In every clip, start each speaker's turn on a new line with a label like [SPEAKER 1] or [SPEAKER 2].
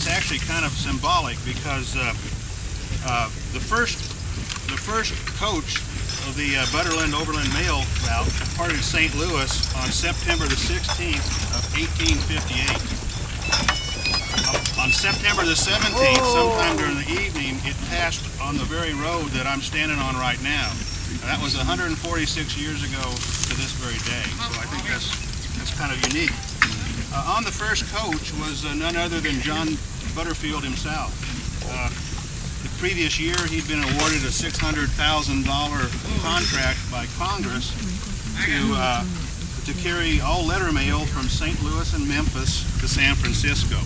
[SPEAKER 1] it's actually kind of symbolic because the first coach of the Butterfield Overland Mail route departed St. Louis on September the 16th of 1858. On September the 17th, sometime during the evening, it passed on the very road that I'm standing on right now. That was 146 years ago to this very day, so I think that's kind of unique. On the first coach was none other than John Butterfield himself. The previous year, he'd been awarded a $600,000 contract by Congress to carry all letter mail from St. Louis and Memphis to San Francisco.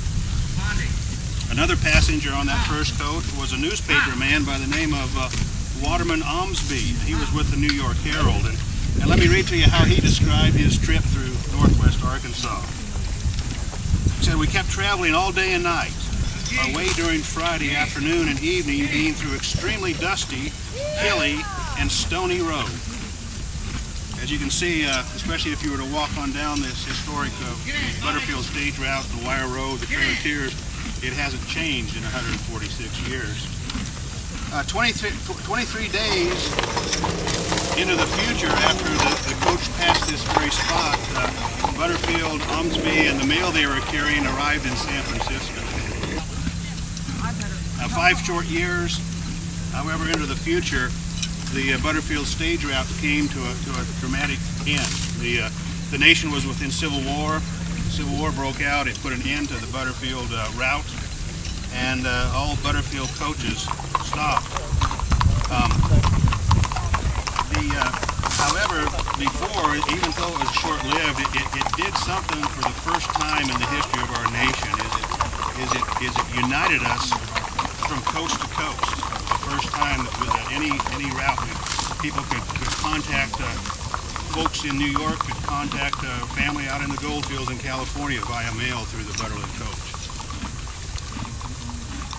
[SPEAKER 1] Another passenger on that first coach was a newspaper man by the name of Waterman Omsby. He was with the New York Herald. And let me read to you how he described his trip through northwest Arkansas. He said, "We kept traveling all day and night. Our way during Friday afternoon and evening being through extremely dusty, hilly, and stony road." As you can see, especially if you were to walk on down this historic Butterfield Stage route, the wire road, the Trail of Tears, it hasn't changed in 146 years. 23 days into the future, after the coach passed this very spot, Butterfield, Omsby, and the mail they were carrying arrived in San Francisco. 5 short years, however, into the future, the Butterfield Stage route came to a dramatic end. The nation was within Civil War. The Civil War broke out. It put an end to the Butterfield route, and all Butterfield coaches stopped. However, before, even though it was short-lived, it did something for the first time in the history of our nation. It united us from coast to coast. The first time that any route people could contact folks in New York, could contact family out in the goldfields in California via mail through the Butterfield coach.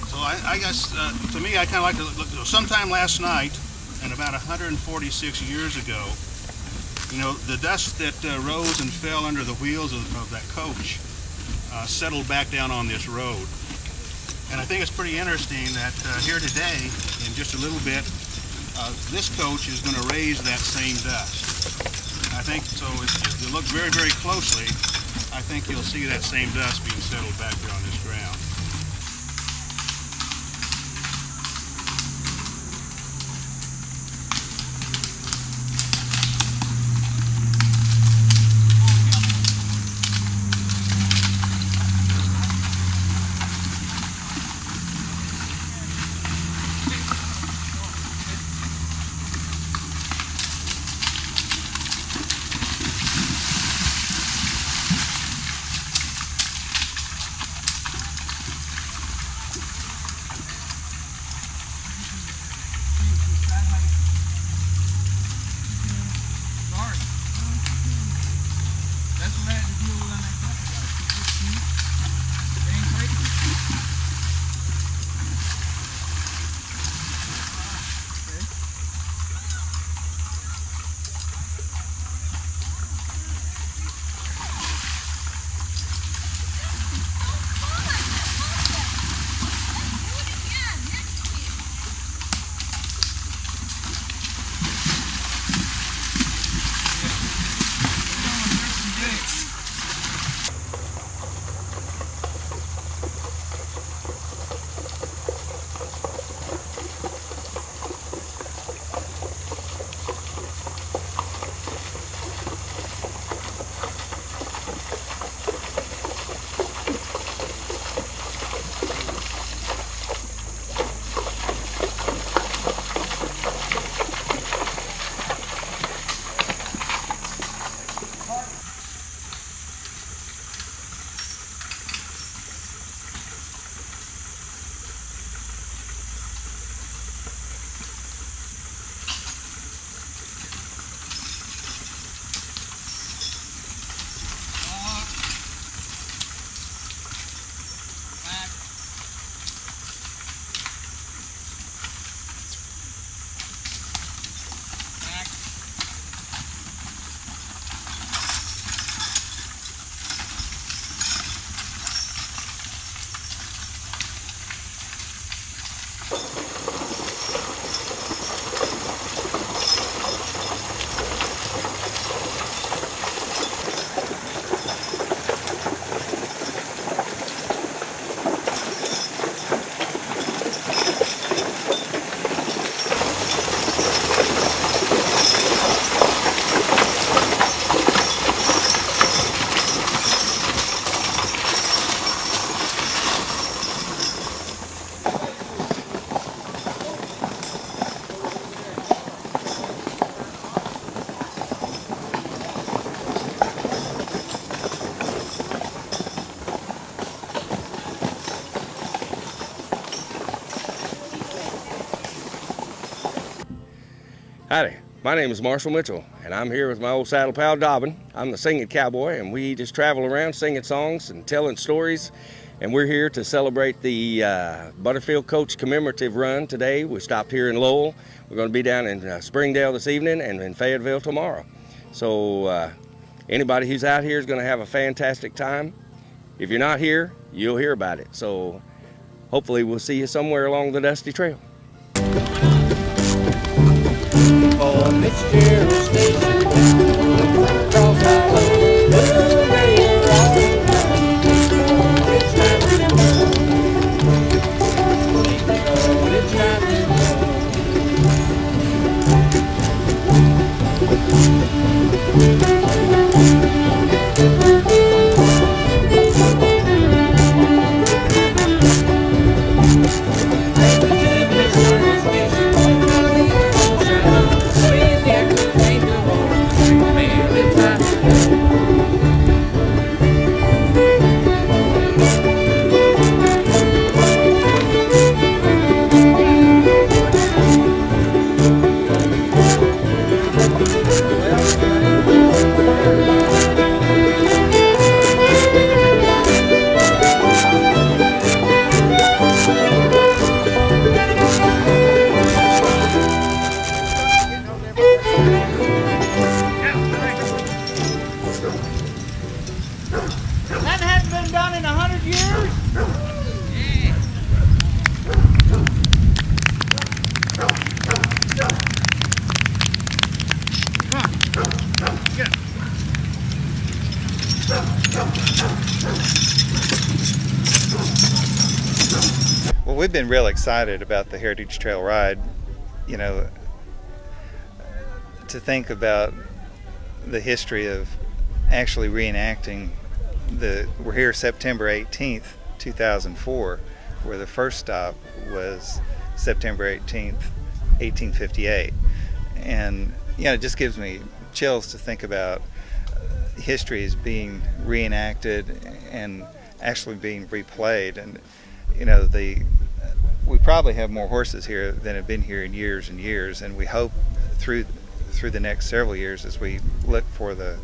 [SPEAKER 1] So I guess, to me, I kind of like to look, sometime last night, and about 146 years ago, you know, the dust that rose and fell under the wheels of that coach settled back down on this road. And I think it's pretty interesting that here today, in just a little bit, this coach is going to raise that same dust. I think so. If you look very, very closely, I think you'll see that same dust being settled back there on this ground.
[SPEAKER 2] Howdy, my name is Marshall Mitchell, and I'm here with my old saddle pal Dobbin. I'm the singing cowboy, and we just travel around singing songs and telling stories. And we're here to celebrate the Butterfield Coach commemorative run today. We stopped here in Lowell. We're going to be down in Springdale this evening and in Fayetteville tomorrow. So anybody who's out here is going to have a fantastic time. If you're not here, you'll hear about it. So hopefully we'll see you somewhere along the dusty trail.
[SPEAKER 3] On this Gerald station, cross our own, the rail rolling down. It's time to go. It's time to
[SPEAKER 4] That hasn't been done in 100 years?
[SPEAKER 5] Well, we've been real excited about the Heritage Trail ride. You know, to think about the history of actually reenacting we're here September 18th, 2004, where the first stop was September 18th, 1858. And, you know, it just gives me chills to think about history as being reenacted and actually being replayed. And, you know, we probably have more horses here than have been here in years and years, and we hope through the next several years, as we look for the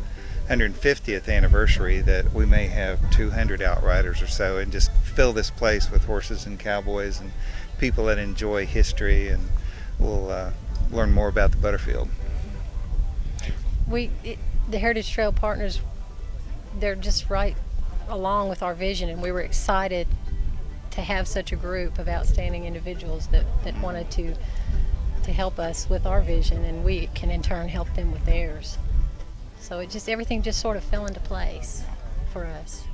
[SPEAKER 5] 150th anniversary, that we may have 200 outriders or so, and just fill this place with horses and cowboys and people that enjoy history, and we'll learn more about the Butterfield.
[SPEAKER 6] The Heritage Trail partners, they're just right along with our vision, and we were excited to have such a group of outstanding individuals that wanted to help us with our vision, and we can in turn help them with theirs. So everything just sort of fell into place for us.